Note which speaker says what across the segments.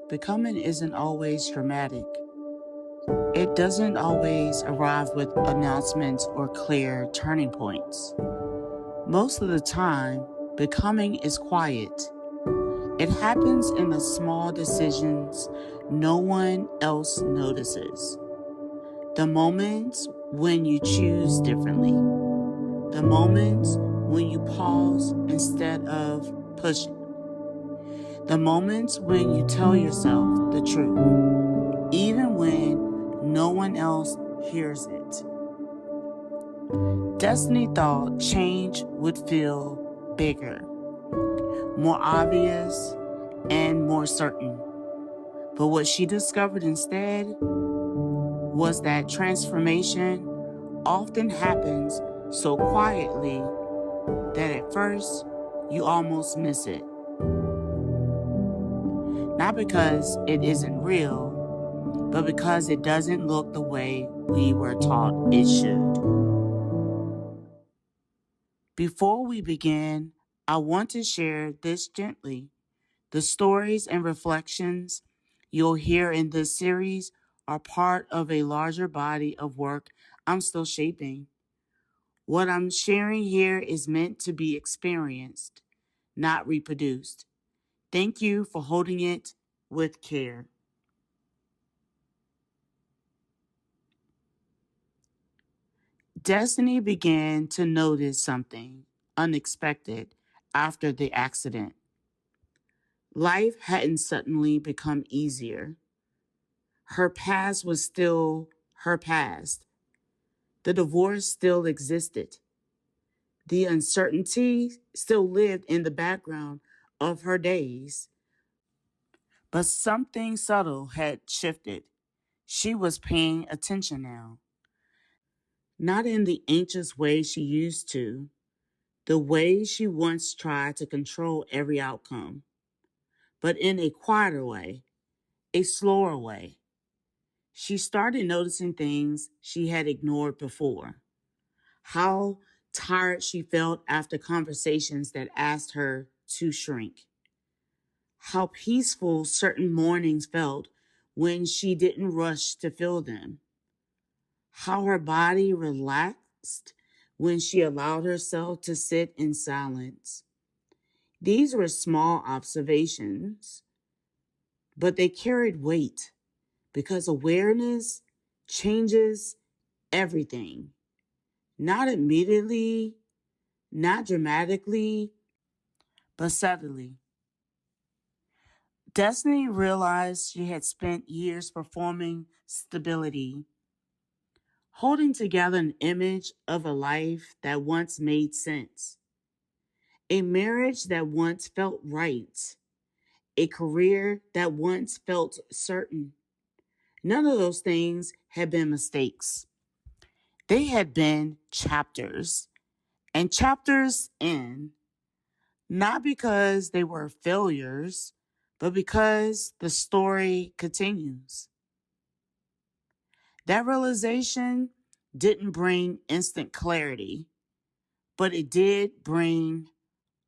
Speaker 1: Becoming isn't always dramatic. It doesn't always arrive with announcements or clear turning points. Most of the time, becoming is quiet. It happens in the small decisions no one else notices. The moments when you choose differently. The moments when you pause instead of pushing. The moments when you tell yourself the truth, even when no one else hears it. Destiny thought change would feel bigger, more obvious, and more certain. But what she discovered instead was that transformation often happens so quietly that at first you almost miss it. Not because it isn't real, but because it doesn't look the way we were taught it should. Before we begin, I want to share this gently. The stories and reflections you'll hear in this series are part of a larger body of work I'm still shaping. What I'm sharing here is meant to be experienced, not reproduced. Thank you for holding it with care. Destiny began to notice something unexpected after the accident. Life hadn't suddenly become easier. Her past was still her past. The divorce still existed. The uncertainty still lived in the background of her days. But something subtle had shifted. She was paying attention now. Not in the anxious way she used to, the way she once tried to control every outcome, but in a quieter way, a slower way. She started noticing things she had ignored before. How tired she felt after conversations that asked her to shrink. How peaceful certain mornings felt when she didn't rush to fill them. How her body relaxed when she allowed herself to sit in silence. These were small observations, but they carried weight because awareness changes everything. Not immediately, not dramatically, but subtly. Destiny realized she had spent years performing stability, holding together an image of a life that once made sense, a marriage that once felt right, a career that once felt certain. None of those things had been mistakes. They had been chapters, and chapters end not because they were failures, but because the story continues. That realization didn't bring instant clarity, but it did bring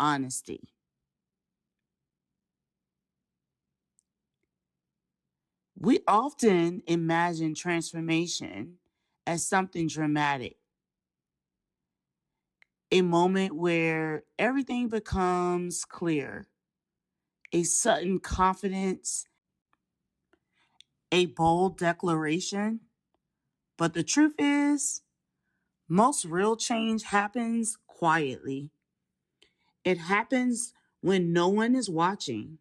Speaker 1: honesty. We often imagine transformation as something dramatic, a moment where everything becomes clear, a sudden confidence, a bold declaration. But the truth is, most real change happens quietly. It happens when no one is watching.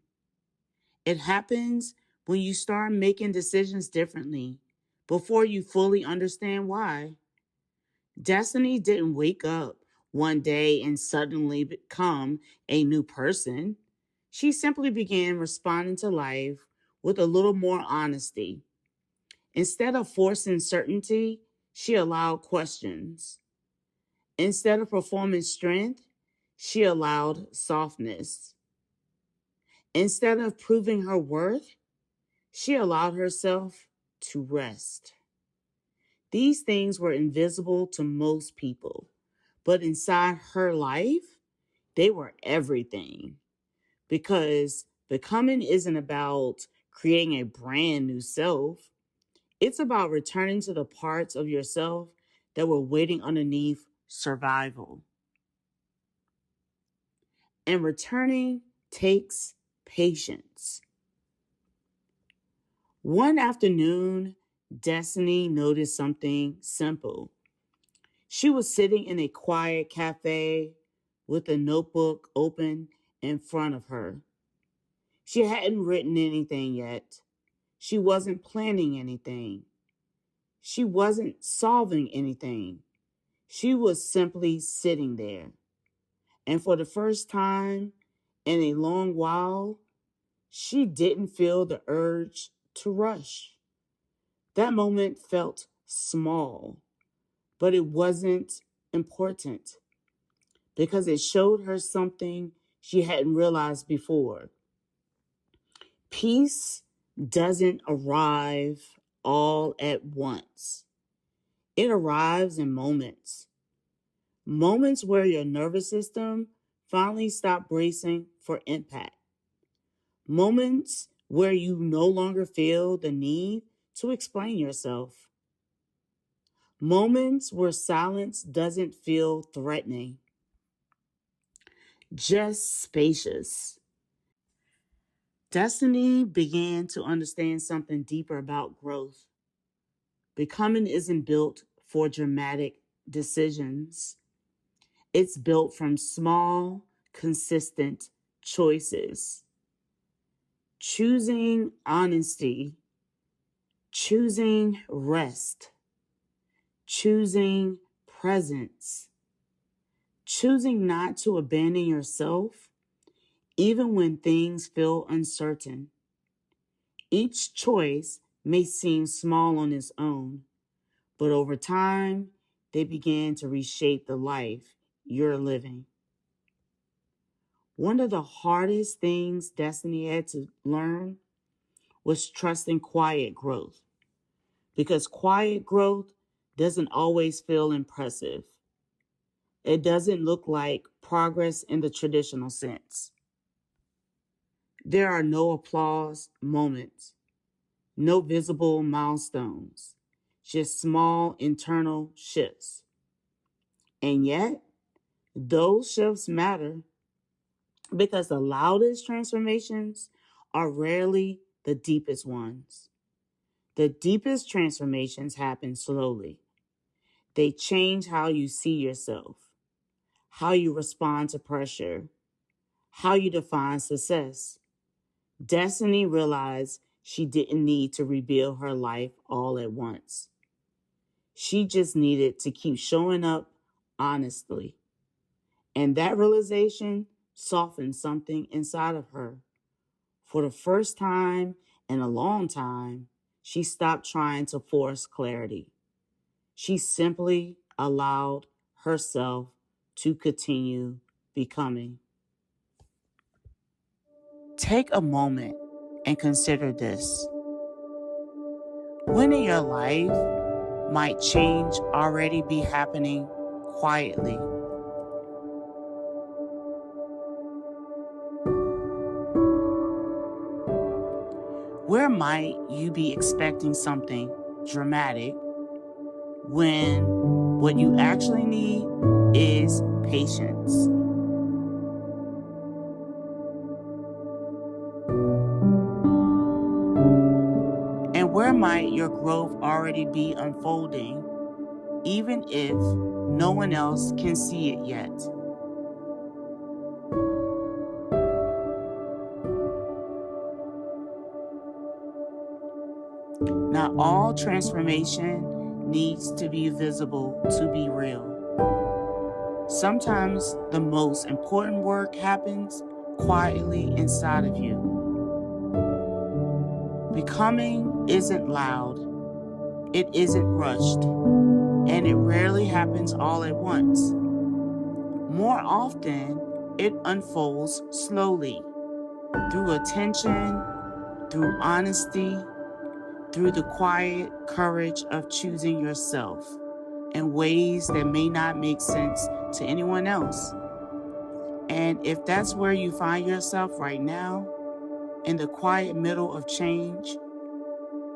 Speaker 1: It happens when you start making decisions differently before you fully understand why. Destiny didn't wake up one day and suddenly become a new person. She simply began responding to life with a little more honesty. Instead of forcing certainty, she allowed questions. Instead of performing strength, she allowed softness. Instead of proving her worth, she allowed herself to rest. These things were invisible to most people, but inside her life, they were everything. Because becoming isn't about creating a brand new self. It's about returning to the parts of yourself that were waiting underneath survival. And returning takes patience. One afternoon, Destiny noticed something simple. She was sitting in a quiet cafe with a notebook open in front of her. She hadn't written anything yet. She wasn't planning anything. She wasn't solving anything. She was simply sitting there. And for the first time in a long while, she didn't feel the urge to rush. That moment felt small, but it wasn't important because it showed her something she hadn't realized before. Peace doesn't arrive all at once. It arrives in moments. Moments where your nervous system finally stops bracing for impact. Moments where you no longer feel the need to explain yourself. Moments where silence doesn't feel threatening, just spacious. Destiny began to understand something deeper about growth. Becoming isn't built for dramatic decisions, it's built from small, consistent choices. Choosing honesty, choosing rest, choosing presence, choosing not to abandon yourself even when things feel uncertain. Each choice may seem small on its own, but over time, they begin to reshape the life you're living. One of the hardest things Destiny had to learn was trusting quiet growth, because quiet growth doesn't always feel impressive. It doesn't look like progress in the traditional sense. There are no applause moments, no visible milestones, just small internal shifts. And yet, those shifts matter because the loudest transformations are rarely the deepest ones. The deepest transformations happen slowly. They change how you see yourself, how you respond to pressure, how you define success. Destiny realized she didn't need to rebuild her life all at once. She just needed to keep showing up honestly. And that realization softened something inside of her. For the first time in a long time, she stopped trying to force clarity. She simply allowed herself to continue becoming. Take a moment and consider this. When in your life might change already be happening quietly? Where might you be expecting something dramatic when what you actually need is patience? And where might your growth already be unfolding, even if no one else can see it yet? Not all transformation needs to be visible to be real. Sometimes the most important work happens quietly inside of you. Becoming isn't loud, it isn't rushed, and it rarely happens all at once. More often, it unfolds slowly through attention, through honesty, through the quiet courage of choosing yourself in ways that may not make sense to anyone else. And if that's where you find yourself right now, In the quiet middle of change,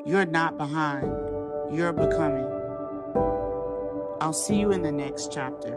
Speaker 1: you're not behind, you're becoming. I'll see you in the next chapter.